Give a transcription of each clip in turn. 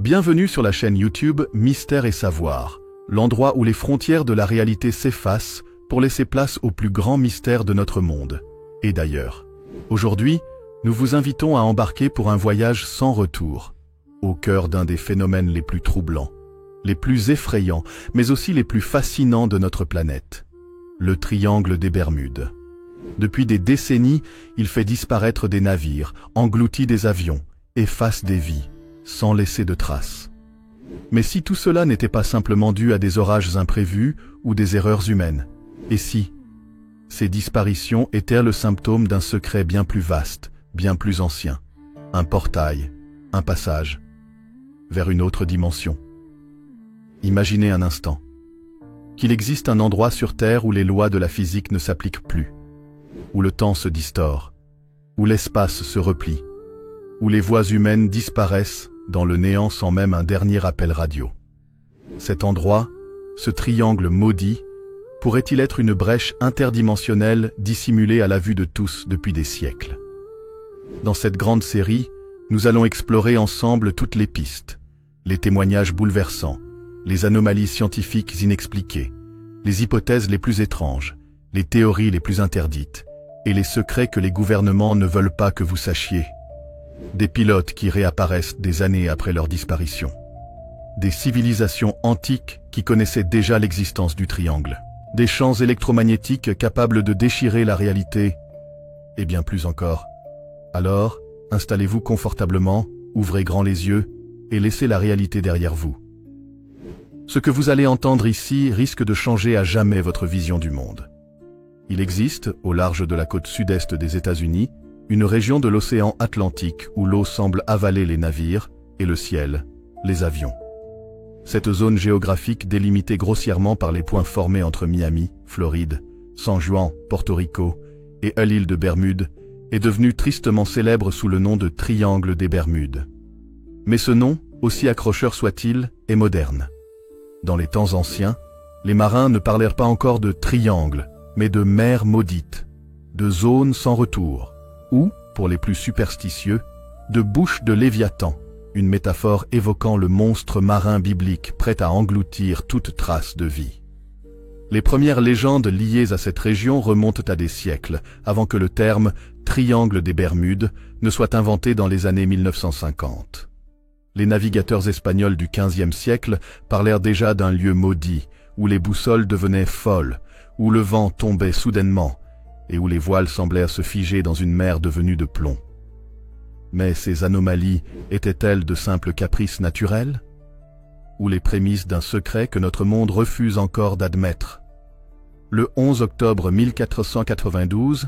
Bienvenue sur la chaîne YouTube Mystère et Savoir, l'endroit où les frontières de la réalité s'effacent pour laisser place aux plus grands mystères de notre monde. Et d'ailleurs, aujourd'hui, nous vous invitons à embarquer pour un voyage sans retour, au cœur d'un des phénomènes les plus troublants, les plus effrayants, mais aussi les plus fascinants de notre planète, le triangle des Bermudes. Depuis des décennies, il fait disparaître des navires, engloutit des avions, efface des vies, sans laisser de traces. Mais si tout cela n'était pas simplement dû à des orages imprévus ou des erreurs humaines, et si ces disparitions étaient le symptôme d'un secret bien plus vaste, bien plus ancien, un portail, un passage, vers une autre dimension. Imaginez un instant qu'il existe un endroit sur Terre où les lois de la physique ne s'appliquent plus, où le temps se distord, où l'espace se replie, où les voix humaines disparaissent dans le néant sans même un dernier appel radio. Cet endroit, ce triangle maudit, pourrait-il être une brèche interdimensionnelle dissimulée à la vue de tous depuis des siècles? Dans cette grande série, nous allons explorer ensemble toutes les pistes, les témoignages bouleversants, les anomalies scientifiques inexpliquées, les hypothèses les plus étranges, les théories les plus interdites, et les secrets que les gouvernements ne veulent pas que vous sachiez. Des pilotes qui réapparaissent des années après leur disparition. Des civilisations antiques qui connaissaient déjà l'existence du triangle. Des champs électromagnétiques capables de déchirer la réalité, et bien plus encore. Alors, installez-vous confortablement, ouvrez grand les yeux, et laissez la réalité derrière vous. Ce que vous allez entendre ici risque de changer à jamais votre vision du monde. Il existe, au large de la côte sud-est des États-Unis, une région de l'océan Atlantique où l'eau semble avaler les navires et le ciel, les avions. Cette zone géographique délimitée grossièrement par les points formés entre Miami, Floride, San Juan, Porto Rico et l'île de Bermude est devenue tristement célèbre sous le nom de Triangle des Bermudes. Mais ce nom, aussi accrocheur soit-il, est moderne. Dans les temps anciens, les marins ne parlèrent pas encore de triangle, mais de mer maudite, de zone sans retour, ou, pour les plus superstitieux, de bouche de Léviathan, une métaphore évoquant le monstre marin biblique prêt à engloutir toute trace de vie. Les premières légendes liées à cette région remontent à des siècles, avant que le terme « triangle des Bermudes » ne soit inventé dans les années 1950. Les navigateurs espagnols du XVe siècle parlèrent déjà d'un lieu maudit, où les boussoles devenaient folles, où le vent tombait soudainement, et où les voiles semblèrent se figer dans une mer devenue de plomb. Mais ces anomalies étaient-elles de simples caprices naturels? Ou les prémices d'un secret que notre monde refuse encore d'admettre? Le 11 octobre 1492,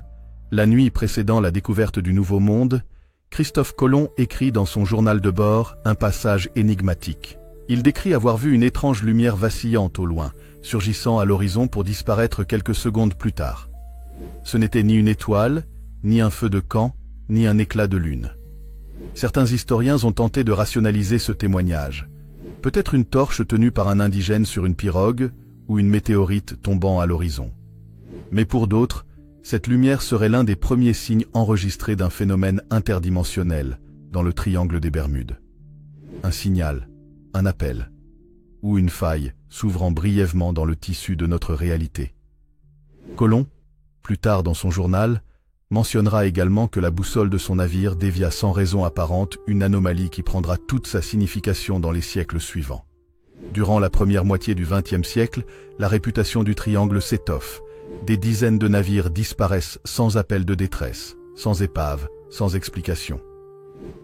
la nuit précédant la découverte du Nouveau Monde, Christophe Colomb écrit dans son journal de bord un passage énigmatique. Il décrit avoir vu une étrange lumière vacillante au loin, surgissant à l'horizon pour disparaître quelques secondes plus tard. Ce n'était ni une étoile, ni un feu de camp, ni un éclat de lune. Certains historiens ont tenté de rationaliser ce témoignage. Peut-être une torche tenue par un indigène sur une pirogue, ou une météorite tombant à l'horizon. Mais pour d'autres, cette lumière serait l'un des premiers signes enregistrés d'un phénomène interdimensionnel dans le triangle des Bermudes. Un signal, un appel, ou une faille s'ouvrant brièvement dans le tissu de notre réalité. Colomb, plus tard dans son journal, mentionnera également que la boussole de son navire dévia sans raison apparente une anomalie qui prendra toute sa signification dans les siècles suivants. Durant la première moitié du XXe siècle, la réputation du triangle s'étoffe. Des dizaines de navires disparaissent sans appel de détresse, sans épave, sans explication.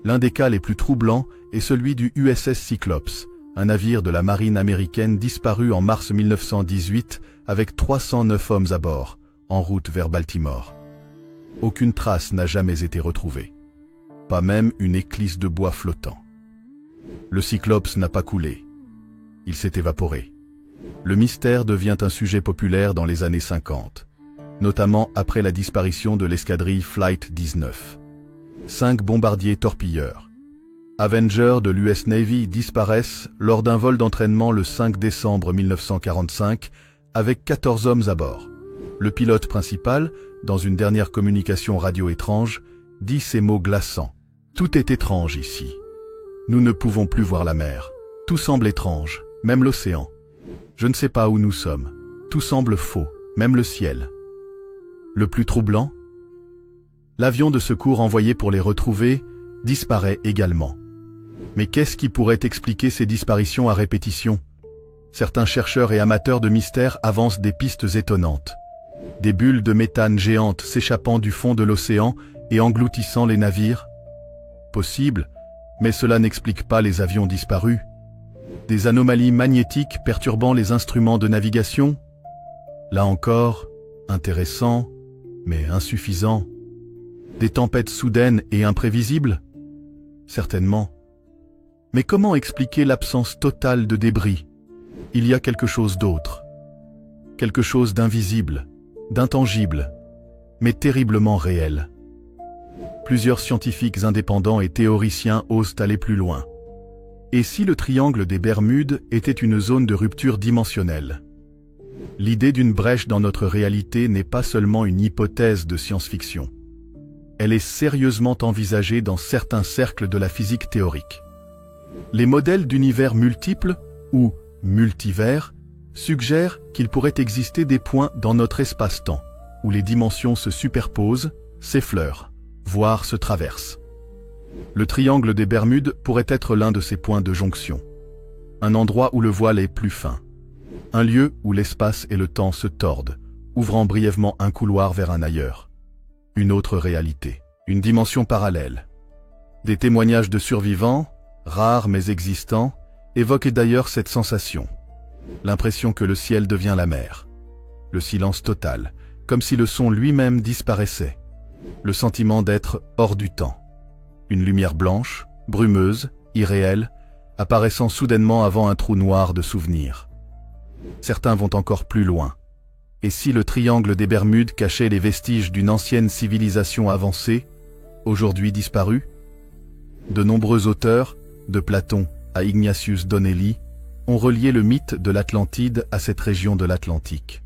L'un des cas les plus troublants est celui du USS Cyclops, un navire de la marine américaine disparu en mars 1918 avec 309 hommes à bord, en route vers Baltimore. Aucune trace n'a jamais été retrouvée. Pas même une éclisse de bois flottant. Le Cyclops n'a pas coulé. Il s'est évaporé. Le mystère devient un sujet populaire dans les années 50, notamment après la disparition de l'escadrille Flight 19. 5 bombardiers torpilleurs, Avenger de l'US Navy, disparaissent lors d'un vol d'entraînement le 5 décembre 1945 avec 14 hommes à bord. Le pilote principal, dans une dernière communication radio étrange, dit ces mots glaçants. « Tout est étrange ici. Nous ne pouvons plus voir la mer. Tout semble étrange, même l'océan. Je ne sais pas où nous sommes. Tout semble faux, même le ciel. Le plus troublant? L'avion de secours envoyé pour les retrouver disparaît également. Mais qu'est-ce qui pourrait expliquer ces disparitions à répétition? Certains chercheurs et amateurs de mystère avancent des pistes étonnantes. Des bulles de méthane géantes s'échappant du fond de l'océan et engloutissant les navires? Possible, mais cela n'explique pas les avions disparus. Des anomalies magnétiques perturbant les instruments de navigation? Là encore, intéressant, mais insuffisant. Des tempêtes soudaines et imprévisibles? Certainement. Mais comment expliquer l'absence totale de débris? Il y a quelque chose d'autre. Quelque chose d'invisible, d'intangible, mais terriblement réel. Plusieurs scientifiques indépendants et théoriciens osent aller plus loin. Et si le triangle des Bermudes était une zone de rupture dimensionnelle? L'idée d'une brèche dans notre réalité n'est pas seulement une hypothèse de science-fiction. Elle est sérieusement envisagée dans certains cercles de la physique théorique. Les modèles d'univers multiples, ou multivers, suggèrent qu'il pourrait exister des points dans notre espace-temps, où les dimensions se superposent, s'effleurent, voire se traversent. Le triangle des Bermudes pourrait être l'un de ces points de jonction. Un endroit où le voile est plus fin. Un lieu où l'espace et le temps se tordent, ouvrant brièvement un couloir vers un ailleurs. Une autre réalité, une dimension parallèle. Des témoignages de survivants, rares mais existants, évoquent d'ailleurs cette sensation. L'impression que le ciel devient la mer. Le silence total, comme si le son lui-même disparaissait. Le sentiment d'être hors du temps. Une lumière blanche, brumeuse, irréelle, apparaissant soudainement avant un trou noir de souvenirs. Certains vont encore plus loin. Et si le triangle des Bermudes cachait les vestiges d'une ancienne civilisation avancée, aujourd'hui disparue? De nombreux auteurs, de Platon à Ignatius Donnelly, ont relié le mythe de l'Atlantide à cette région de l'Atlantique.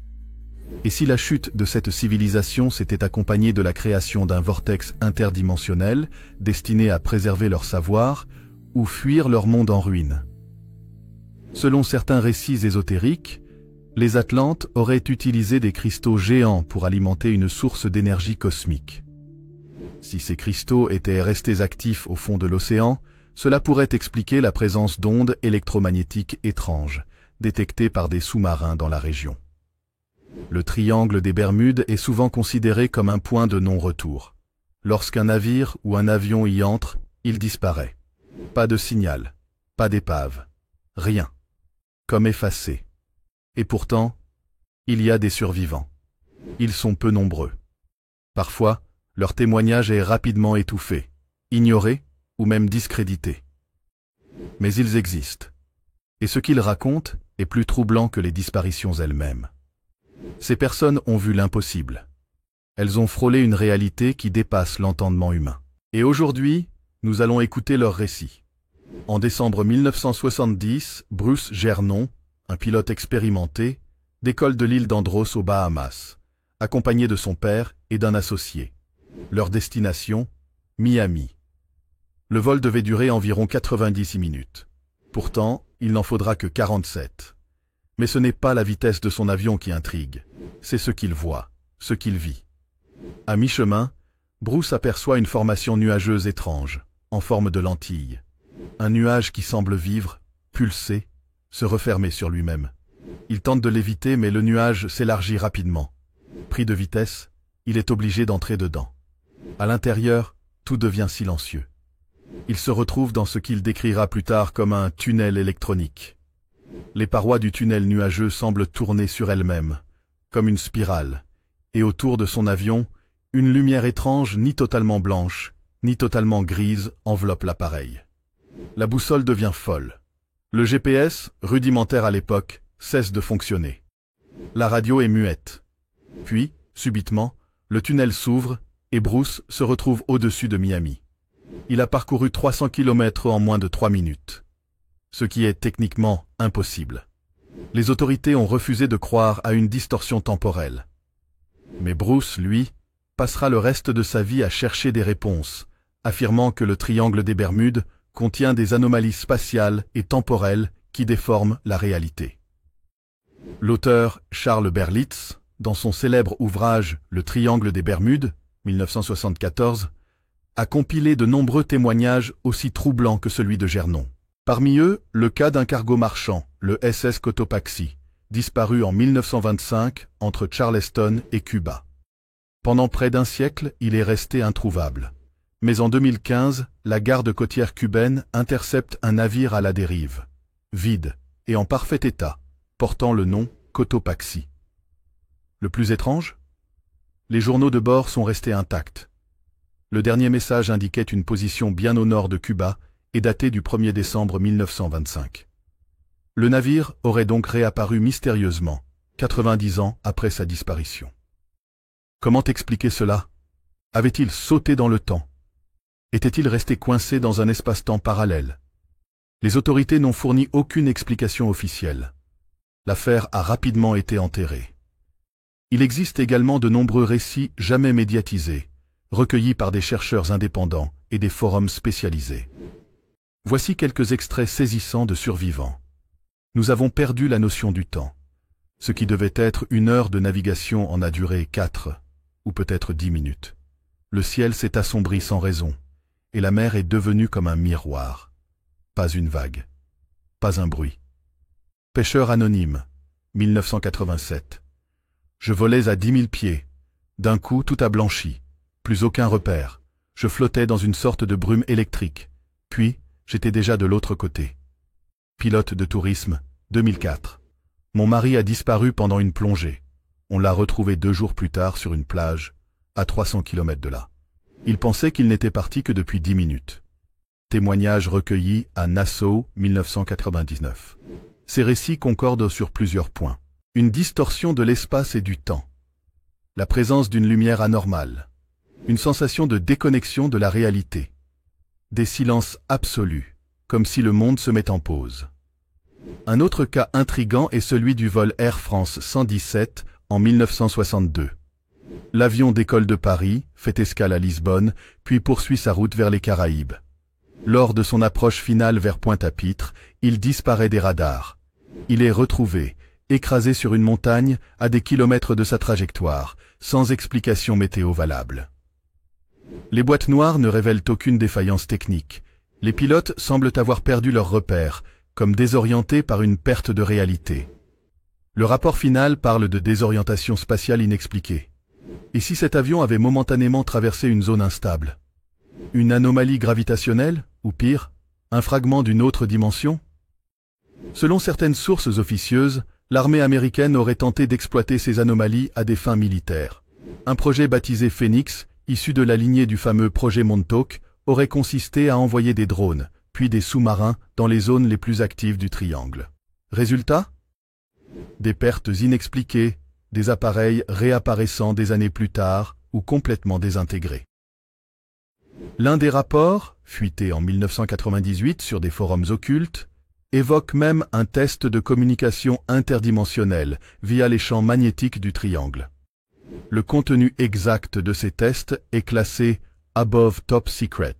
Et si la chute de cette civilisation s'était accompagnée de la création d'un vortex interdimensionnel destiné à préserver leur savoir ou fuir leur monde en ruine? Selon certains récits ésotériques, les Atlantes auraient utilisé des cristaux géants pour alimenter une source d'énergie cosmique. Si ces cristaux étaient restés actifs au fond de l'océan, cela pourrait expliquer la présence d'ondes électromagnétiques étranges, détectées par des sous-marins dans la région. Le triangle des Bermudes est souvent considéré comme un point de non-retour. Lorsqu'un navire ou un avion y entre, il disparaît. Pas de signal, pas d'épave, rien. Comme effacé. Et pourtant, il y a des survivants. Ils sont peu nombreux. Parfois, leur témoignage est rapidement étouffé, ignoré ou même discrédité. Mais ils existent. Et ce qu'ils racontent est plus troublant que les disparitions elles-mêmes. Ces personnes ont vu l'impossible. Elles ont frôlé une réalité qui dépasse l'entendement humain. Et aujourd'hui, nous allons écouter leurs récits. En décembre 1970, Bruce Gernon, un pilote expérimenté, décolle de l'île d'Andros aux Bahamas, accompagné de son père et d'un associé. Leur destination, Miami. Le vol devait durer environ 90 minutes. Pourtant, il n'en faudra que 47. Mais ce n'est pas la vitesse de son avion qui intrigue, c'est ce qu'il voit, ce qu'il vit. À mi-chemin, Bruce aperçoit une formation nuageuse étrange, en forme de lentille. Un nuage qui semble vivre, pulser, se refermer sur lui-même. Il tente de l'éviter, mais le nuage s'élargit rapidement. Pris de vitesse, il est obligé d'entrer dedans. À l'intérieur, tout devient silencieux. Il se retrouve dans ce qu'il décrira plus tard comme un tunnel électronique. Les parois du tunnel nuageux semblent tourner sur elles-mêmes, comme une spirale, et autour de son avion, une lumière étrange ni totalement blanche, ni totalement grise enveloppe l'appareil. La boussole devient folle. Le GPS, rudimentaire à l'époque, cesse de fonctionner. La radio est muette. Puis, subitement, le tunnel s'ouvre et Bruce se retrouve au-dessus de Miami. Il a parcouru 300 km en moins de 3 minutes. Ce qui est techniquement impossible. Les autorités ont refusé de croire à une distorsion temporelle. Mais Bruce, lui, passera le reste de sa vie à chercher des réponses, affirmant que le triangle des Bermudes contient des anomalies spatiales et temporelles qui déforment la réalité. L'auteur Charles Berlitz, dans son célèbre ouvrage Le Triangle des Bermudes, 1974, a compilé de nombreux témoignages aussi troublants que celui de Gernon. Parmi eux, le cas d'un cargo marchand, le SS Cotopaxi, disparu en 1925 entre Charleston et Cuba. Pendant près d'un siècle, il est resté introuvable. Mais en 2015, la garde côtière cubaine intercepte un navire à la dérive, vide et en parfait état, portant le nom Cotopaxi. Le plus étrange? Les journaux de bord sont restés intacts. Le dernier message indiquait une position bien au nord de Cuba et daté du 1er décembre 1925. Le navire aurait donc réapparu mystérieusement, 90 ans après sa disparition. Comment expliquer cela? Avait-il sauté dans le temps? Était-il resté coincé dans un espace-temps parallèle? Les autorités n'ont fourni aucune explication officielle. L'affaire a rapidement été enterrée. Il existe également de nombreux récits jamais médiatisés, recueillis par des chercheurs indépendants et des forums spécialisés. Voici quelques extraits saisissants de survivants. Nous avons perdu la notion du temps. Ce qui devait être 1 heure de navigation en a duré 4, ou peut-être 10 minutes. Le ciel s'est assombri sans raison, et la mer est devenue comme un miroir. Pas une vague. Pas un bruit. Pêcheur anonyme, 1987. Je volais à 10 000 pieds. D'un coup, tout a blanchi. Plus aucun repère. Je flottais dans une sorte de brume électrique. Puis, j'étais déjà de l'autre côté. Pilote de tourisme, 2004. Mon mari a disparu pendant une plongée. On l'a retrouvé 2 jours plus tard sur une plage, à 300 km de là. Il pensait qu'il n'était parti que depuis 10 minutes. Témoignage recueilli à Nassau, 1999. Ces récits concordent sur plusieurs points. Une distorsion de l'espace et du temps. La présence d'une lumière anormale. Une sensation de déconnexion de la réalité. Des silences absolus, comme si le monde se met en pause. Un autre cas intrigant est celui du vol Air France 117 en 1962. L'avion décolle de Paris, fait escale à Lisbonne, puis poursuit sa route vers les Caraïbes. Lors de son approche finale vers Pointe-à-Pitre, il disparaît des radars. Il est retrouvé, écrasé sur une montagne à des kilomètres de sa trajectoire, sans explication météo valable. Les boîtes noires ne révèlent aucune défaillance technique. Les pilotes semblent avoir perdu leurs repères, comme désorientés par une perte de réalité. Le rapport final parle de désorientation spatiale inexpliquée. Et si cet avion avait momentanément traversé une zone instable? Une anomalie gravitationnelle, ou pire, un fragment d'une autre dimension? Selon certaines sources officieuses, l'armée américaine aurait tenté d'exploiter ces anomalies à des fins militaires. Un projet baptisé Phoenix, issu de la lignée du fameux projet Montauk, aurait consisté à envoyer des drones, puis des sous-marins dans les zones les plus actives du triangle. Résultat? Des pertes inexpliquées, des appareils réapparaissant des années plus tard ou complètement désintégrés. L'un des rapports, fuité en 1998 sur des forums occultes, évoque même un test de communication interdimensionnelle via les champs magnétiques du triangle. Le contenu exact de ces tests est classé Above Top Secret,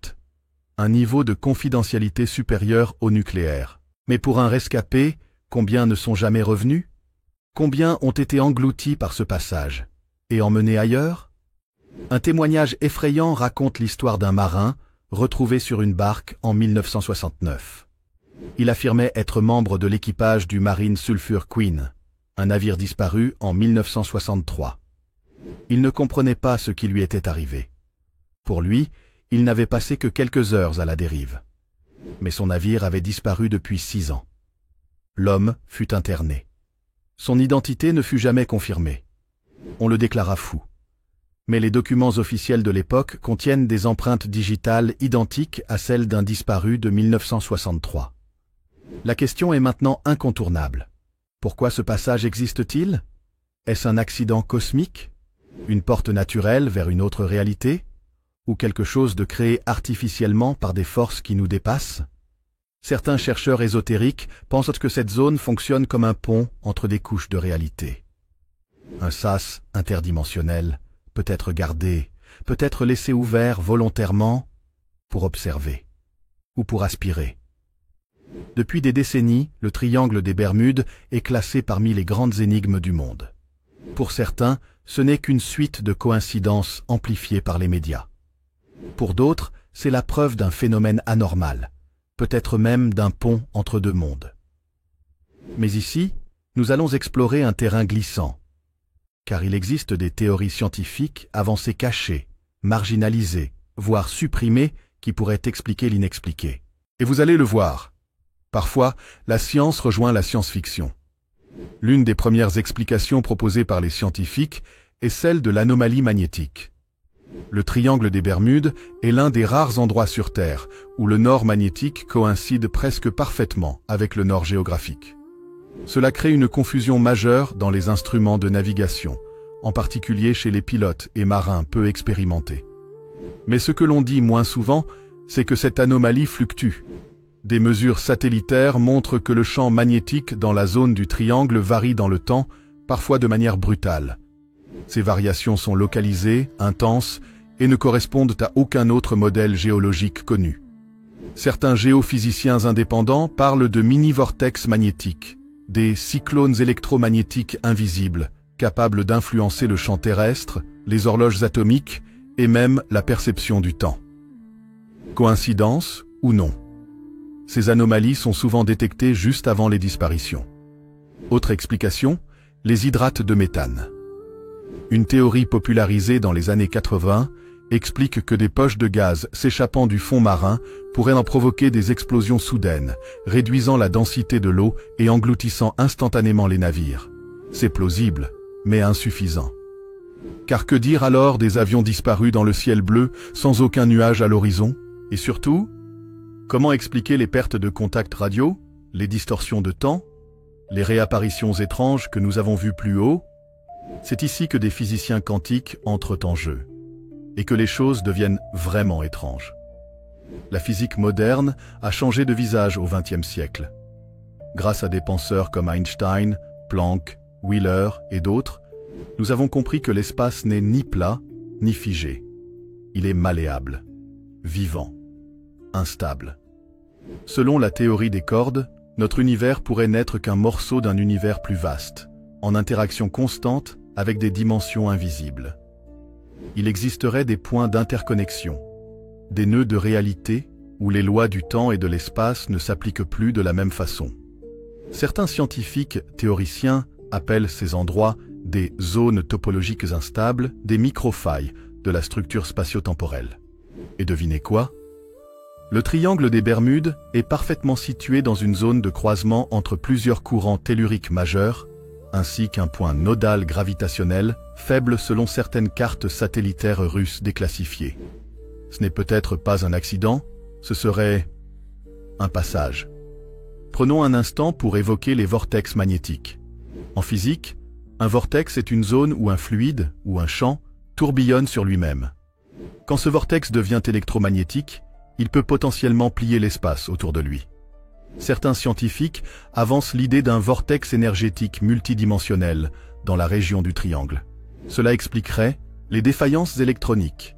un niveau de confidentialité supérieur au nucléaire. Mais pour un rescapé, combien ne sont jamais revenus? Combien ont été engloutis par ce passage et emmenés ailleurs? Un témoignage effrayant raconte l'histoire d'un marin retrouvé sur une barque en 1969. Il affirmait être membre de l'équipage du Marine Sulphur Queen, un navire disparu en 1963. Il ne comprenait pas ce qui lui était arrivé. Pour lui, il n'avait passé que quelques heures à la dérive. Mais son navire avait disparu depuis 6 ans. L'homme fut interné. Son identité ne fut jamais confirmée. On le déclara fou. Mais les documents officiels de l'époque contiennent des empreintes digitales identiques à celles d'un disparu de 1963. La question est maintenant incontournable. Pourquoi ce passage existe-t-il? Est-ce un accident cosmique? Une porte naturelle vers une autre réalité? Ou quelque chose de créé artificiellement par des forces qui nous dépassent? Certains chercheurs ésotériques pensent que cette zone fonctionne comme un pont entre des couches de réalité. Un sas interdimensionnel peut être gardé, peut être laissé ouvert volontairement pour observer. ou pour aspirer. Depuis des décennies, le triangle des Bermudes est classé parmi les grandes énigmes du monde. Pour certains, ce n'est qu'une suite de coïncidences amplifiées par les médias. Pour d'autres, c'est la preuve d'un phénomène anormal, peut-être même d'un pont entre deux mondes. Mais ici, nous allons explorer un terrain glissant, car il existe des théories scientifiques avancées cachées, marginalisées, voire supprimées, qui pourraient expliquer l'inexpliqué. Et vous allez le voir, parfois, la science rejoint la science-fiction. L'une des premières explications proposées par les scientifiques est celle de l'anomalie magnétique. Le triangle des Bermudes est l'un des rares endroits sur Terre où le nord magnétique coïncide presque parfaitement avec le nord géographique. Cela crée une confusion majeure dans les instruments de navigation, en particulier chez les pilotes et marins peu expérimentés. Mais ce que l'on dit moins souvent, c'est que cette anomalie fluctue. Des mesures satellitaires montrent que le champ magnétique dans la zone du triangle varie dans le temps, parfois de manière brutale. Ces variations sont localisées, intenses, et ne correspondent à aucun autre modèle géologique connu. Certains géophysiciens indépendants parlent de mini-vortex magnétiques, des cyclones électromagnétiques invisibles, capables d'influencer le champ terrestre, les horloges atomiques et même la perception du temps. Coïncidence ou non? Ces anomalies sont souvent détectées juste avant les disparitions. Autre explication, les hydrates de méthane. Une théorie popularisée dans les années 80 explique que des poches de gaz s'échappant du fond marin pourraient en provoquer des explosions soudaines, réduisant la densité de l'eau et engloutissant instantanément les navires. C'est plausible, mais insuffisant. Car que dire alors des avions disparus dans le ciel bleu, sans aucun nuage à l'horizon? Et surtout, comment expliquer les pertes de contact radio, les distorsions de temps, les réapparitions étranges que nous avons vues plus haut? C'est ici que des physiciens quantiques entrent en jeu, et que les choses deviennent vraiment étranges. La physique moderne a changé de visage au XXe siècle. Grâce à des penseurs comme Einstein, Planck, Wheeler et d'autres, nous avons compris que l'espace n'est ni plat, ni figé. Il est malléable, vivant, instable. Selon la théorie des cordes, notre univers pourrait n'être qu'un morceau d'un univers plus vaste, en interaction constante avec des dimensions invisibles. Il existerait des points d'interconnexion, des nœuds de réalité où les lois du temps et de l'espace ne s'appliquent plus de la même façon. Certains scientifiques théoriciens appellent ces endroits des zones topologiques instables, des microfailles de la structure spatio-temporelle. Et devinez quoi? Le triangle des Bermudes est parfaitement situé dans une zone de croisement entre plusieurs courants telluriques majeurs, ainsi qu'un point nodal gravitationnel faible selon certaines cartes satellitaires russes déclassifiées. Ce n'est peut-être pas un accident, ce serait un passage. Prenons un instant pour évoquer les vortex magnétiques. En physique, un vortex est une zone où un fluide, ou un champ, tourbillonne sur lui-même. Quand ce vortex devient électromagnétique, il peut potentiellement plier l'espace autour de lui. Certains scientifiques avancent l'idée d'un vortex énergétique multidimensionnel dans la région du triangle. Cela expliquerait les défaillances électroniques,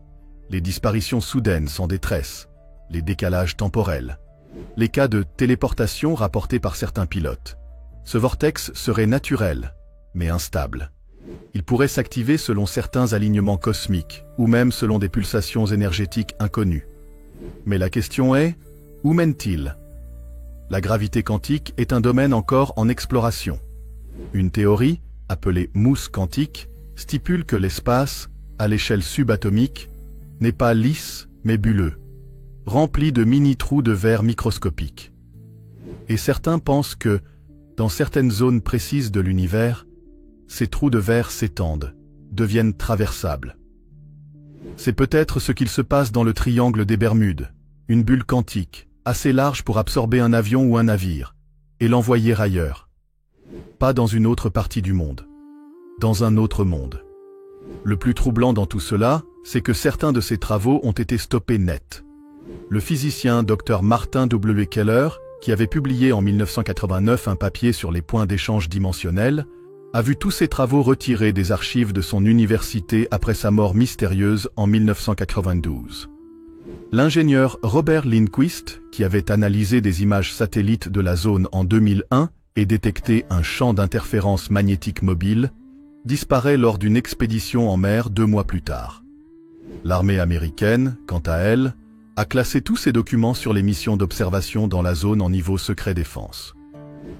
les disparitions soudaines sans détresse, les décalages temporels, les cas de téléportation rapportés par certains pilotes. Ce vortex serait naturel, mais instable. Il pourrait s'activer selon certains alignements cosmiques, ou même selon des pulsations énergétiques inconnues. Mais la question est, où mène-t-il? La gravité quantique est un domaine encore en exploration. Une théorie, appelée mousse quantique, stipule que l'espace, à l'échelle subatomique, n'est pas lisse mais bulleux, rempli de mini-trous de verre microscopiques. Et certains pensent que, dans certaines zones précises de l'univers, ces trous de verre s'étendent, deviennent traversables. C'est peut-être ce qu'il se passe dans le triangle des Bermudes, une bulle quantique, assez large pour absorber un avion ou un navire, et l'envoyer ailleurs. Pas dans une autre partie du monde. Dans un autre monde. Le plus troublant dans tout cela, c'est que certains de ces travaux ont été stoppés net. Le physicien Dr Martin W. Keller, qui avait publié en 1989 un papier sur les points d'échange dimensionnels, a vu tous ses travaux retirés des archives de son université après sa mort mystérieuse en 1992. L'ingénieur Robert Lindquist, qui avait analysé des images satellites de la zone en 2001 et détecté un champ d'interférence magnétique mobile, disparaît lors d'une expédition en mer 2 mois plus tard. L'armée américaine, quant à elle, a classé tous ses documents sur les missions d'observation dans la zone en niveau secret défense.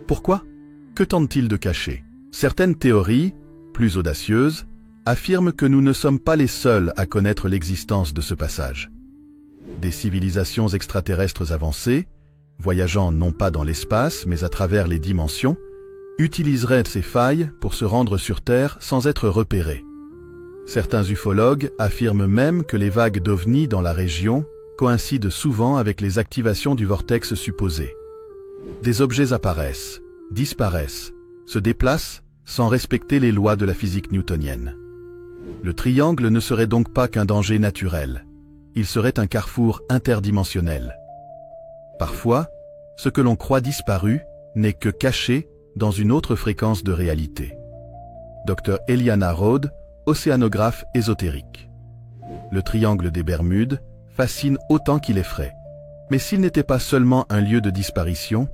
Pourquoi? Que tente-t-il de cacher? Certaines théories, plus audacieuses, affirment que nous ne sommes pas les seuls à connaître l'existence de ce passage. Des civilisations extraterrestres avancées, voyageant non pas dans l'espace mais à travers les dimensions, utiliseraient ces failles pour se rendre sur Terre sans être repérés. Certains ufologues affirment même que les vagues d'ovnis dans la région coïncident souvent avec les activations du vortex supposé. Des objets apparaissent, disparaissent, se déplacent sans respecter les lois de la physique newtonienne. Le triangle ne serait donc pas qu'un danger naturel. Il serait un carrefour interdimensionnel. Parfois, ce que l'on croit disparu n'est que caché dans une autre fréquence de réalité. Dr Eliana Rode, océanographe ésotérique. Le triangle des Bermudes fascine autant qu'il effraie. Mais s'il n'était pas seulement un lieu de disparition,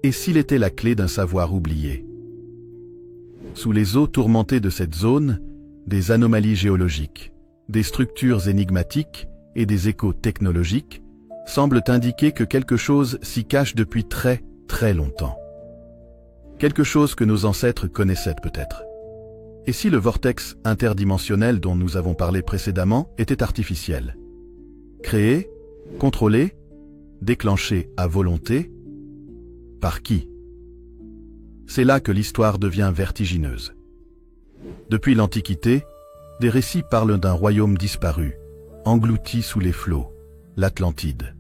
et s'il était la clé d'un savoir oublié? Sous les eaux tourmentées de cette zone, des anomalies géologiques, des structures énigmatiques et des échos technologiques semblent indiquer que quelque chose s'y cache depuis très, très longtemps. Quelque chose que nos ancêtres connaissaient peut-être. Et si le vortex interdimensionnel dont nous avons parlé précédemment était artificiel? Créé, contrôlé, déclenché à volonté? Par qui? C'est là que l'histoire devient vertigineuse. Depuis l'Antiquité, des récits parlent d'un royaume disparu, englouti sous les flots, l'Atlantide.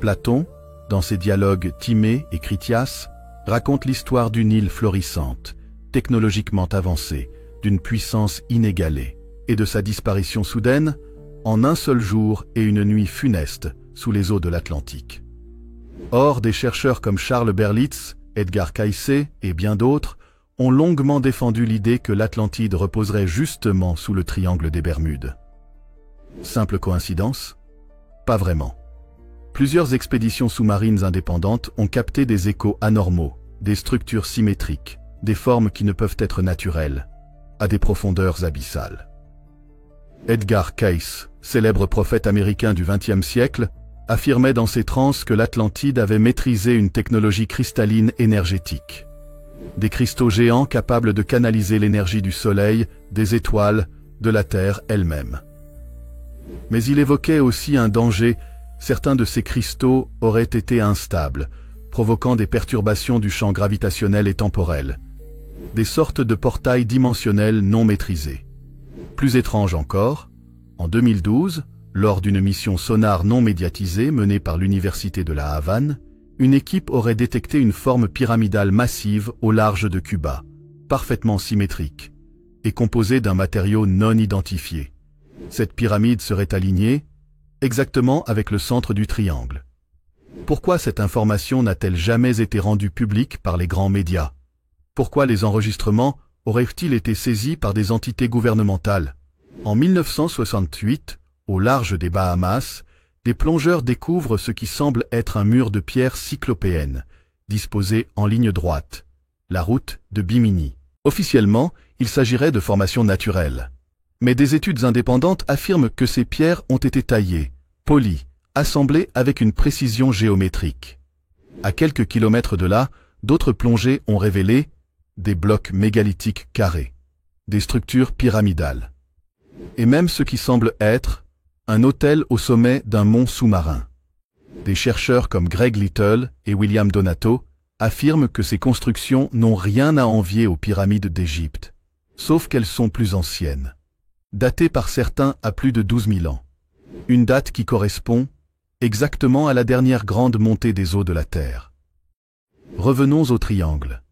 Platon, dans ses dialogues Timée et Critias, raconte l'histoire d'une île florissante, technologiquement avancée, d'une puissance inégalée, et de sa disparition soudaine, en un seul jour et une nuit funeste, sous les eaux de l'Atlantique. Or, des chercheurs comme Charles Berlitz, Edgar Cayce et bien d'autres ont longuement défendu l'idée que l'Atlantide reposerait justement sous le triangle des Bermudes. Simple coïncidence? Pas vraiment. Plusieurs expéditions sous-marines indépendantes ont capté des échos anormaux, des structures symétriques, des formes qui ne peuvent être naturelles, à des profondeurs abyssales. Edgar Cayce, célèbre prophète américain du XXe siècle, affirmait dans ses transes que l'Atlantide avait maîtrisé une technologie cristalline énergétique. Des cristaux géants capables de canaliser l'énergie du Soleil, des étoiles, de la Terre elle-même. Mais il évoquait aussi un danger: certains de ces cristaux auraient été instables, provoquant des perturbations du champ gravitationnel et temporel, des sortes de portails dimensionnels non maîtrisés. Plus étrange encore, en 2012, lors d'une mission sonar non médiatisée menée par l'Université de la Havane, une équipe aurait détecté une forme pyramidale massive au large de Cuba, parfaitement symétrique, et composée d'un matériau non identifié. Cette pyramide serait alignée exactement avec le centre du triangle. Pourquoi cette information n'a-t-elle jamais été rendue publique par les grands médias? Pourquoi les enregistrements auraient-ils été saisis par des entités gouvernementales? En 1968, au large des Bahamas, des plongeurs découvrent ce qui semble être un mur de pierre cyclopéenne, disposé en ligne droite, la route de Bimini. Officiellement, il s'agirait de formations naturelles. Mais des études indépendantes affirment que ces pierres ont été taillées, polies, assemblées avec une précision géométrique. À quelques kilomètres de là, d'autres plongées ont révélé des blocs mégalithiques carrés, des structures pyramidales, et même ce qui semble être un hôtel au sommet d'un mont sous-marin. Des chercheurs comme Greg Little et William Donato affirment que ces constructions n'ont rien à envier aux pyramides d'Égypte, sauf qu'elles sont plus anciennes, datées par certains à plus de 12 000 ans. Une date qui correspond exactement à la dernière grande montée des eaux de la Terre. Revenons au triangle.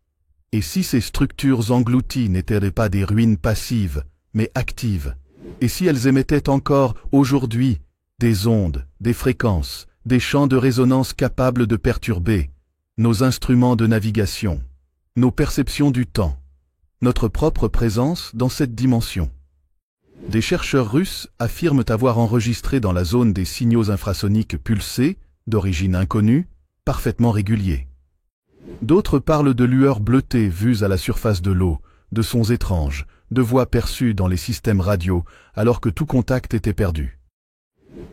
Et si ces structures englouties n'étaient pas des ruines passives, mais actives? Et si elles émettaient encore, aujourd'hui, des ondes, des fréquences, des champs de résonance capables de perturber nos instruments de navigation, nos perceptions du temps, notre propre présence dans cette dimension? Des chercheurs russes affirment avoir enregistré dans la zone des signaux infrasoniques pulsés, d'origine inconnue, parfaitement réguliers. D'autres parlent de lueurs bleutées vues à la surface de l'eau, de sons étranges, de voix perçues dans les systèmes radio, alors que tout contact était perdu.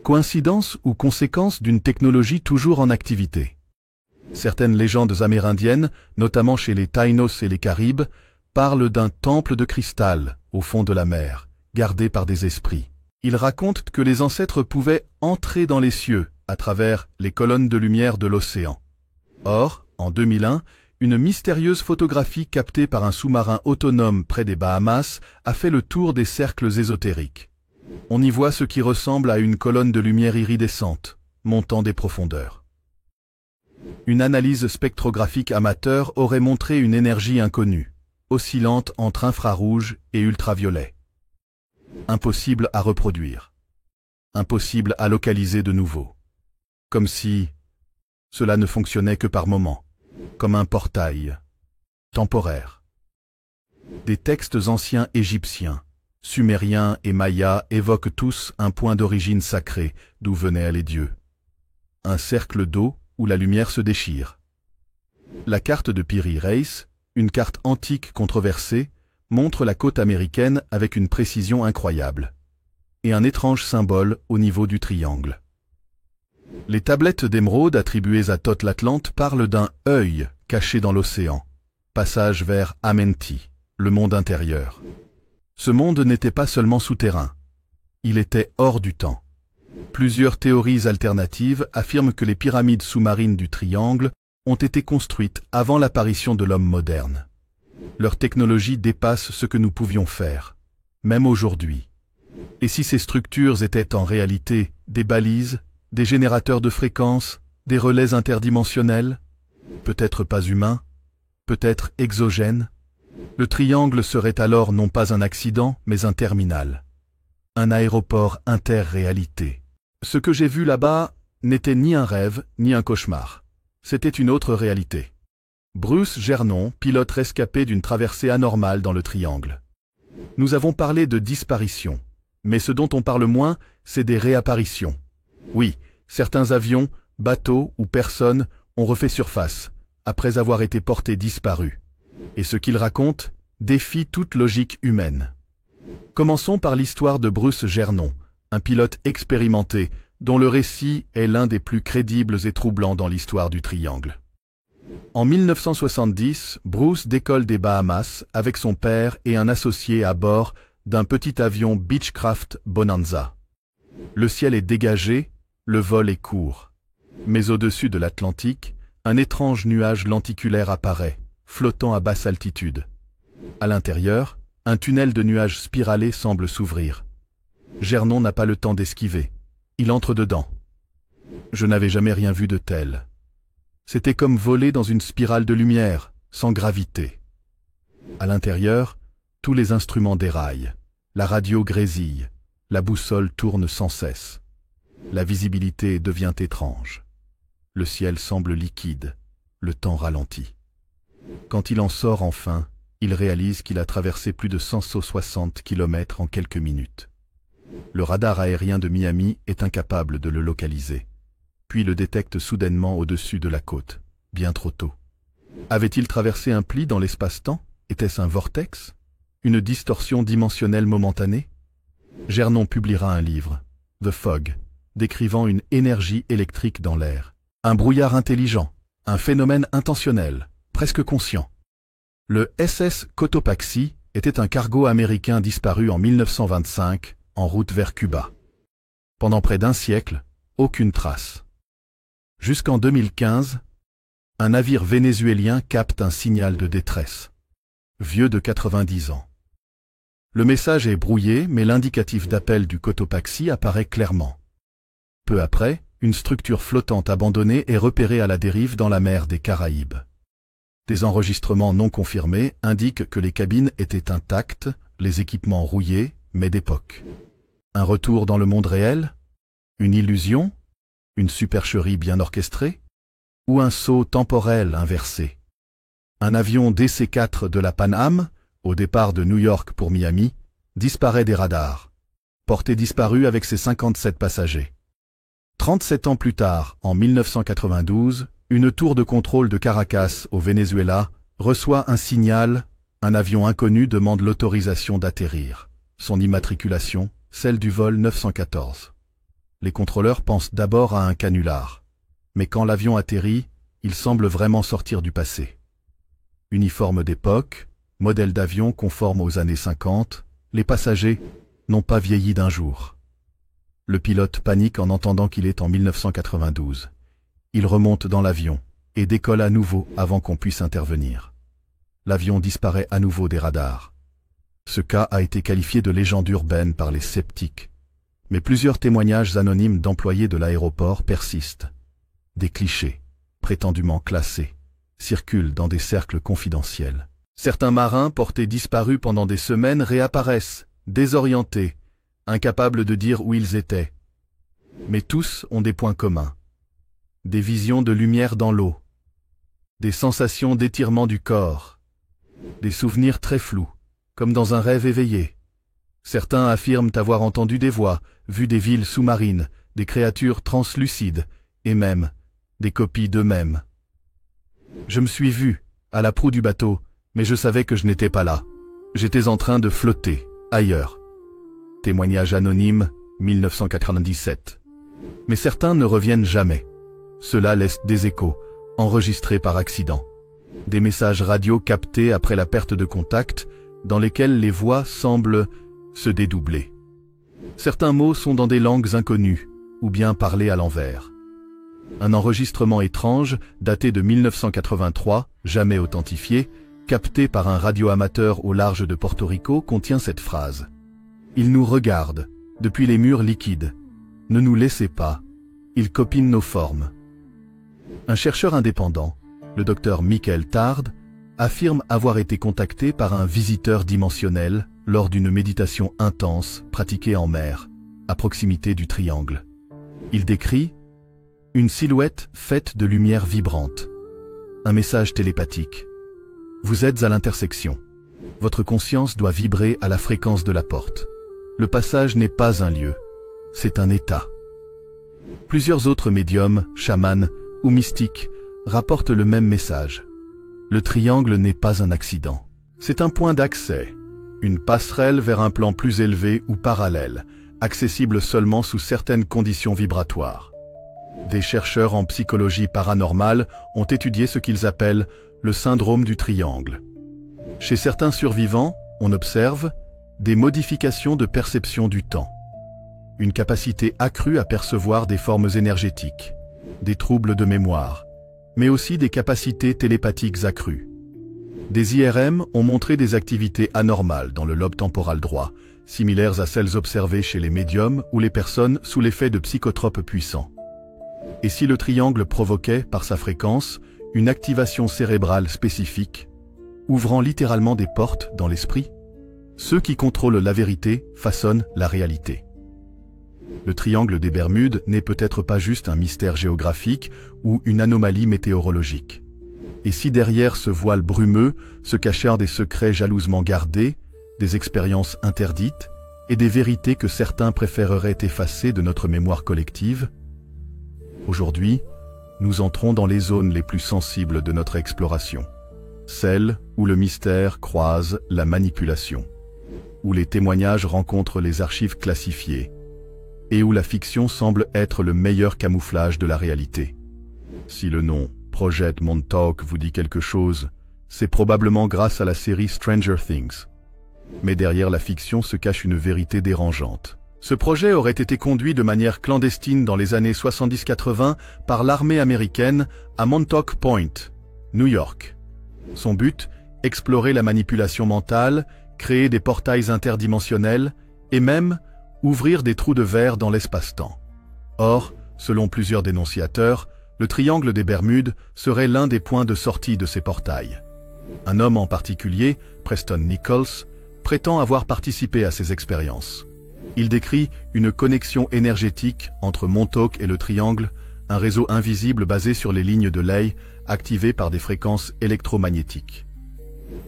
Coïncidence ou conséquence d'une technologie toujours en activité? Certaines légendes amérindiennes, notamment chez les Taïnos et les Caribes, parlent d'un temple de cristal au fond de la mer, gardé par des esprits. Ils racontent que les ancêtres pouvaient entrer dans les cieux à travers les colonnes de lumière de l'océan. Or, en 2001, une mystérieuse photographie captée par un sous-marin autonome près des Bahamas a fait le tour des cercles ésotériques. On y voit ce qui ressemble à une colonne de lumière iridescente, montant des profondeurs. Une analyse spectrographique amateur aurait montré une énergie inconnue, oscillante entre infrarouge et ultraviolet. Impossible à reproduire. Impossible à localiser de nouveau. Comme si cela ne fonctionnait que par moments, comme un portail temporaire. Des textes anciens égyptiens, sumériens et mayas évoquent tous un point d'origine sacré d'où venaient les dieux. Un cercle d'eau où la lumière se déchire. La carte de Piri Reis, une carte antique controversée, montre la côte américaine avec une précision incroyable, et un étrange symbole au niveau du triangle. Les tablettes d'émeraude attribuées à Thoth l'Atlante parlent d'un œil caché dans l'océan, passage vers Amenti, le monde intérieur. Ce monde n'était pas seulement souterrain, il était hors du temps. Plusieurs théories alternatives affirment que les pyramides sous-marines du triangle ont été construites avant l'apparition de l'homme moderne. Leur technologie dépasse ce que nous pouvions faire, même aujourd'hui. Et si ces structures étaient en réalité des balises, des générateurs de fréquences, des relais interdimensionnels, peut-être pas humains, peut-être exogènes, le triangle serait alors non pas un accident, mais un terminal. Un aéroport interréalité. Ce que j'ai vu là-bas n'était ni un rêve, ni un cauchemar. C'était une autre réalité. Bruce Gernon, pilote rescapé d'une traversée anormale dans le triangle. Nous avons parlé de disparition, mais ce dont on parle moins, c'est des réapparitions. Oui, certains avions, bateaux ou personnes ont refait surface, après avoir été portés disparus. Et ce qu'ils racontent défie toute logique humaine. Commençons par l'histoire de Bruce Gernon, un pilote expérimenté, dont le récit est l'un des plus crédibles et troublants dans l'histoire du triangle. En 1970, Bruce décolle des Bahamas avec son père et un associé à bord d'un petit avion Beechcraft Bonanza. Le ciel est dégagé, le vol est court. Mais au-dessus de l'Atlantique, un étrange nuage lenticulaire apparaît, flottant à basse altitude. À l'intérieur, un tunnel de nuages spiralés semble s'ouvrir. Gernon n'a pas le temps d'esquiver. Il entre dedans. Je n'avais jamais rien vu de tel. C'était comme voler dans une spirale de lumière, sans gravité. À l'intérieur, tous les instruments déraillent. La radio grésille. La boussole tourne sans cesse. La visibilité devient étrange. Le ciel semble liquide. Le temps ralentit. Quand il en sort enfin, il réalise qu'il a traversé plus de 160 km en quelques minutes. Le radar aérien de Miami est incapable de le localiser. Puis le détecte soudainement au-dessus de la côte, bien trop tôt. Avait-il traversé un pli dans l'espace-temps? Était-ce un vortex? Une distorsion dimensionnelle momentanée? Gernon publiera un livre, The Fog, décrivant une énergie électrique dans l'air. Un brouillard intelligent, un phénomène intentionnel, presque conscient. Le SS Cotopaxi était un cargo américain disparu en 1925, en route vers Cuba. Pendant près d'un siècle, aucune trace. Jusqu'en 2015, un navire vénézuélien capte un signal de détresse. Vieux de 90 ans. Le message est brouillé, mais l'indicatif d'appel du Cotopaxi apparaît clairement. Peu après, une structure flottante abandonnée est repérée à la dérive dans la mer des Caraïbes. Des enregistrements non confirmés indiquent que les cabines étaient intactes, les équipements rouillés, mais d'époque. Un retour dans le monde réel? Une illusion? Une supercherie bien orchestrée? Ou un saut temporel inversé? Un avion DC-4 de la Pan Am, au départ de New York pour Miami, disparaît des radars, porté disparu avec ses 57 passagers. 37 ans plus tard, en 1992, une tour de contrôle de Caracas, au Venezuela, reçoit un signal, un avion inconnu demande l'autorisation d'atterrir. Son immatriculation, celle du vol 914. Les contrôleurs pensent d'abord à un canular. Mais quand l'avion atterrit, il semble vraiment sortir du passé. Uniforme d'époque, modèle d'avion conforme aux années 50, les passagers n'ont pas vieilli d'un jour. Le pilote panique en entendant qu'il est en 1992. Il remonte dans l'avion et décolle à nouveau avant qu'on puisse intervenir. L'avion disparaît à nouveau des radars. Ce cas a été qualifié de légende urbaine par les sceptiques. Mais plusieurs témoignages anonymes d'employés de l'aéroport persistent. Des clichés, prétendument classés, circulent dans des cercles confidentiels. Certains marins portés disparus pendant des semaines réapparaissent, désorientés, incapables de dire où ils étaient. Mais tous ont des points communs. Des visions de lumière dans l'eau, des sensations d'étirement du corps, des souvenirs très flous, comme dans un rêve éveillé. Certains affirment avoir entendu des voix, vu des villes sous-marines, des créatures translucides, et même des copies d'eux-mêmes. Je me suis vu, à la proue du bateau, mais je savais que je n'étais pas là. J'étais en train de flotter, ailleurs. Témoignage anonyme, 1997. Mais certains ne reviennent jamais. Cela laisse des échos, enregistrés par accident. Des messages radio captés après la perte de contact, dans lesquels les voix semblent se dédoubler. Certains mots sont dans des langues inconnues, ou bien parlés à l'envers. Un enregistrement étrange, daté de 1983, jamais authentifié, capté par un radioamateur au large de Porto Rico, contient cette phrase. « Il nous regarde, depuis les murs liquides. Ne nous laissez pas. Il copine nos formes. » Un chercheur indépendant, le docteur Michael Tard, affirme avoir été contacté par un visiteur dimensionnel lors d'une méditation intense pratiquée en mer, à proximité du triangle. Il décrit une silhouette faite de lumière vibrante. Un message télépathique. Vous êtes à l'intersection. Votre conscience doit vibrer à la fréquence de la porte. Le passage n'est pas un lieu, c'est un état. Plusieurs autres médiums, chamans ou mystiques rapportent le même message. Le triangle n'est pas un accident. C'est un point d'accès, une passerelle vers un plan plus élevé ou parallèle, accessible seulement sous certaines conditions vibratoires. Des chercheurs en psychologie paranormale ont étudié ce qu'ils appellent le syndrome du triangle. Chez certains survivants, on observe des modifications de perception du temps, une capacité accrue à percevoir des formes énergétiques, des troubles de mémoire, mais aussi des capacités télépathiques accrues. Des IRM ont montré des activités anormales dans le lobe temporal droit, similaires à celles observées chez les médiums ou les personnes sous l'effet de psychotropes puissants. Et si le triangle provoquait, par sa fréquence, une activation cérébrale spécifique, ouvrant littéralement des portes dans l'esprit, ceux qui contrôlent la vérité façonnent la réalité. Le triangle des Bermudes n'est peut-être pas juste un mystère géographique ou une anomalie météorologique. Et si derrière ce voile brumeux se cachèrent des secrets jalousement gardés, des expériences interdites et des vérités que certains préféreraient effacer de notre mémoire collective? Aujourd'hui, nous entrons dans les zones les plus sensibles de notre exploration, celles où le mystère croise la manipulation, où les témoignages rencontrent les archives classifiées, et où la fiction semble être le meilleur camouflage de la réalité. Si le nom Project Montauk vous dit quelque chose, c'est probablement grâce à la série Stranger Things. Mais derrière la fiction se cache une vérité dérangeante. Ce projet aurait été conduit de manière clandestine dans les années 70-80 par l'armée américaine à Montauk Point, New York. Son but, explorer la manipulation mentale, créer des portails interdimensionnels et même ouvrir des trous de verre dans l'espace-temps. Or, selon plusieurs dénonciateurs, le triangle des Bermudes serait l'un des points de sortie de ces portails. Un homme en particulier, Preston Nichols, prétend avoir participé à ces expériences. Il décrit une connexion énergétique entre Montauk et le triangle, un réseau invisible basé sur les lignes de Ley activées par des fréquences électromagnétiques.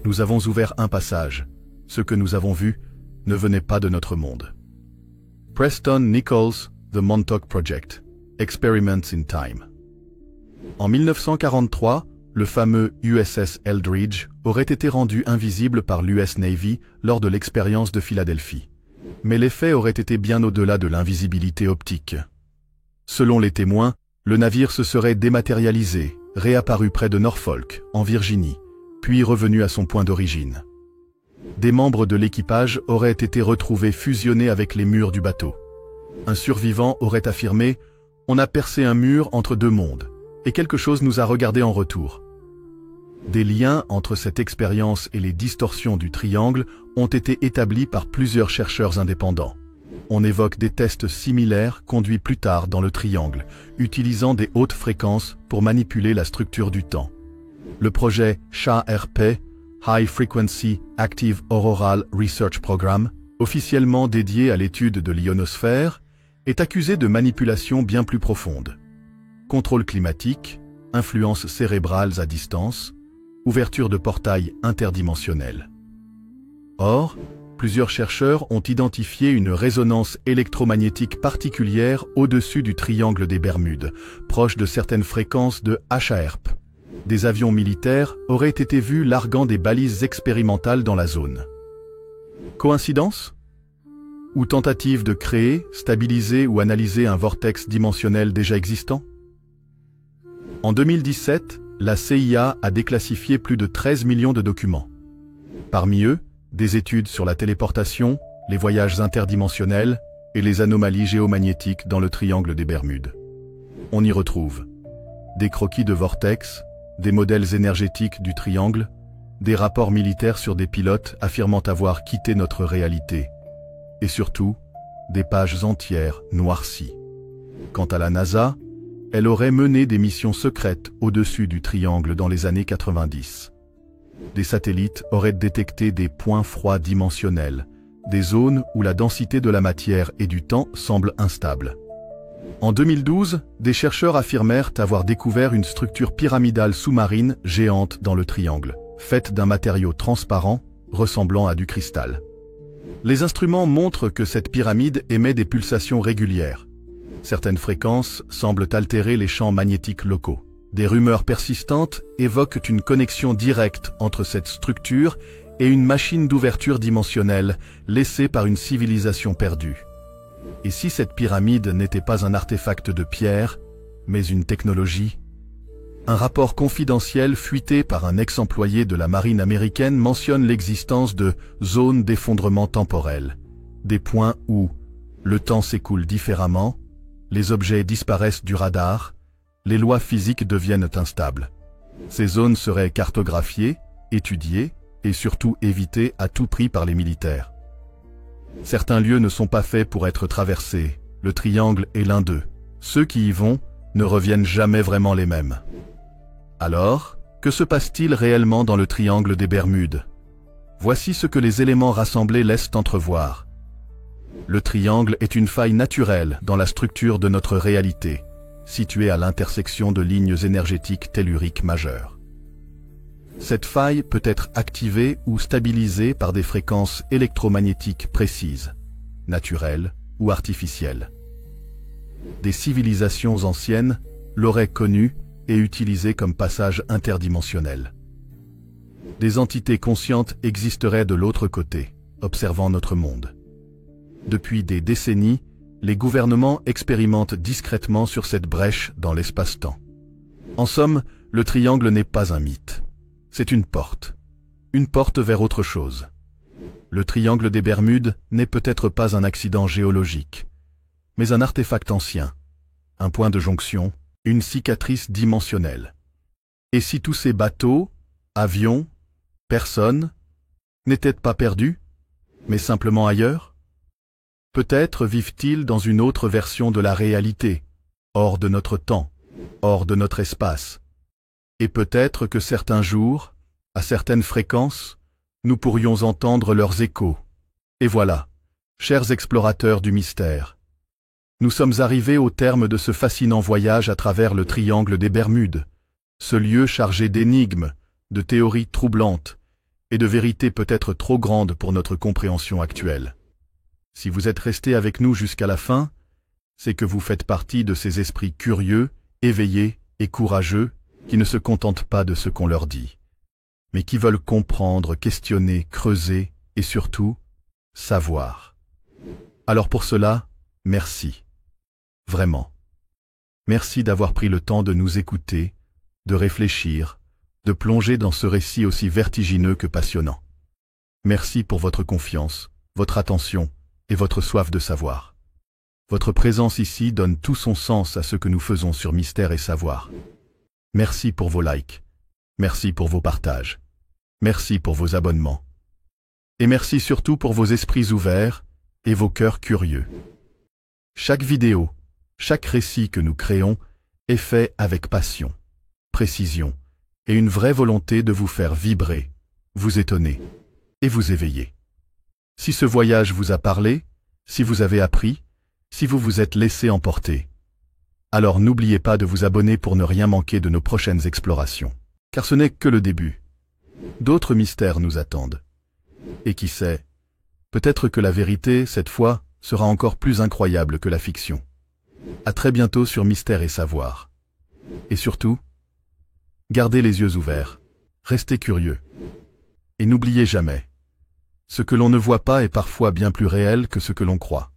Nous avons ouvert un passage. Ce que nous avons vu ne venait pas de notre monde. Preston Nichols, The Montauk Project, Experiments in Time. En 1943, le fameux USS Eldridge aurait été rendu invisible par l'US Navy lors de l'expérience de Philadelphie. Mais l'effet aurait été bien au-delà de l'invisibilité optique. Selon les témoins, le navire se serait dématérialisé, réapparu près de Norfolk, en Virginie, puis revenu à son point d'origine. Des membres de l'équipage auraient été retrouvés fusionnés avec les murs du bateau. Un survivant aurait affirmé « On a percé un mur entre deux mondes, et quelque chose nous a regardé en retour ». Des liens entre cette expérience et les distorsions du triangle ont été établis par plusieurs chercheurs indépendants. On évoque des tests similaires conduits plus tard dans le triangle, utilisant des hautes fréquences pour manipuler la structure du temps. Le projet SHA-RP, High Frequency Active Auroral Research Program, officiellement dédié à l'étude de l'ionosphère, est accusé de manipulations bien plus profondes. Contrôle climatique, influences cérébrales à distance, ouverture de portails interdimensionnels. Or, plusieurs chercheurs ont identifié une résonance électromagnétique particulière au-dessus du triangle des Bermudes, proche de certaines fréquences de HAARP. Des avions militaires auraient été vus larguant des balises expérimentales dans la zone. Coïncidence ? Ou tentative de créer, stabiliser ou analyser un vortex dimensionnel déjà existant ? En 2017, la CIA a déclassifié plus de 13 millions de documents. Parmi eux, des études sur la téléportation, les voyages interdimensionnels et les anomalies géomagnétiques dans le triangle des Bermudes. On y retrouve des croquis de vortex, des modèles énergétiques du triangle, des rapports militaires sur des pilotes affirmant avoir quitté notre réalité, et surtout, des pages entières noircies. Quant à la NASA, elle aurait mené des missions secrètes au-dessus du triangle dans les années 90. Des satellites auraient détecté des points froids dimensionnels, des zones où la densité de la matière et du temps semble instable. En 2012, des chercheurs affirmèrent avoir découvert une structure pyramidale sous-marine géante dans le triangle, faite d'un matériau transparent ressemblant à du cristal. Les instruments montrent que cette pyramide émet des pulsations régulières. Certaines fréquences semblent altérer les champs magnétiques locaux. Des rumeurs persistantes évoquent une connexion directe entre cette structure et une machine d'ouverture dimensionnelle laissée par une civilisation perdue. Et si cette pyramide n'était pas un artefact de pierre, mais une technologie ? Un rapport confidentiel fuité par un ex-employé de la marine américaine mentionne l'existence de zones d'effondrement temporel, des points où le temps s'écoule différemment, les objets disparaissent du radar, les lois physiques deviennent instables. Ces zones seraient cartographiées, étudiées et surtout évitées à tout prix par les militaires. Certains lieux ne sont pas faits pour être traversés, le triangle est l'un d'eux. Ceux qui y vont ne reviennent jamais vraiment les mêmes. Alors, que se passe-t-il réellement dans le triangle des Bermudes ? Voici ce que les éléments rassemblés laissent entrevoir. Le triangle est une faille naturelle dans la structure de notre réalité, située à l'intersection de lignes énergétiques telluriques majeures. Cette faille peut être activée ou stabilisée par des fréquences électromagnétiques précises, naturelles ou artificielles. Des civilisations anciennes l'auraient connue et utilisée comme passage interdimensionnel. Des entités conscientes existeraient de l'autre côté, observant notre monde. Depuis des décennies, les gouvernements expérimentent discrètement sur cette brèche dans l'espace-temps. En somme, le triangle n'est pas un mythe. C'est une porte vers autre chose. Le triangle des Bermudes n'est peut-être pas un accident géologique, mais un artefact ancien, un point de jonction, une cicatrice dimensionnelle. Et si tous ces bateaux, avions, personnes, n'étaient pas perdus, mais simplement ailleurs ? Peut-être vivent-ils dans une autre version de la réalité, hors de notre temps, hors de notre espace. Et peut-être que certains jours, à certaines fréquences, nous pourrions entendre leurs échos. Et voilà, chers explorateurs du mystère, nous sommes arrivés au terme de ce fascinant voyage à travers le triangle des Bermudes, ce lieu chargé d'énigmes, de théories troublantes et de vérités peut-être trop grandes pour notre compréhension actuelle. Si vous êtes resté avec nous jusqu'à la fin, c'est que vous faites partie de ces esprits curieux, éveillés et courageux qui ne se contentent pas de ce qu'on leur dit, mais qui veulent comprendre, questionner, creuser et surtout, savoir. Alors pour cela, merci. Vraiment. Merci d'avoir pris le temps de nous écouter, de réfléchir, de plonger dans ce récit aussi vertigineux que passionnant. Merci pour votre confiance, votre attention et votre soif de savoir. Votre présence ici donne tout son sens à ce que nous faisons sur Mystère et Savoir. Merci pour vos likes. Merci pour vos partages. Merci pour vos abonnements. Et merci surtout pour vos esprits ouverts et vos cœurs curieux. Chaque vidéo, chaque récit que nous créons est fait avec passion, précision et une vraie volonté de vous faire vibrer, vous étonner et vous éveiller. Si ce voyage vous a parlé, si vous avez appris, si vous vous êtes laissé emporter, alors n'oubliez pas de vous abonner pour ne rien manquer de nos prochaines explorations. Car ce n'est que le début. D'autres mystères nous attendent. Et qui sait, peut-être que la vérité, cette fois, sera encore plus incroyable que la fiction. À très bientôt sur Mystère et Savoir. Et surtout, gardez les yeux ouverts, restez curieux. Et n'oubliez jamais, ce que l'on ne voit pas est parfois bien plus réel que ce que l'on croit.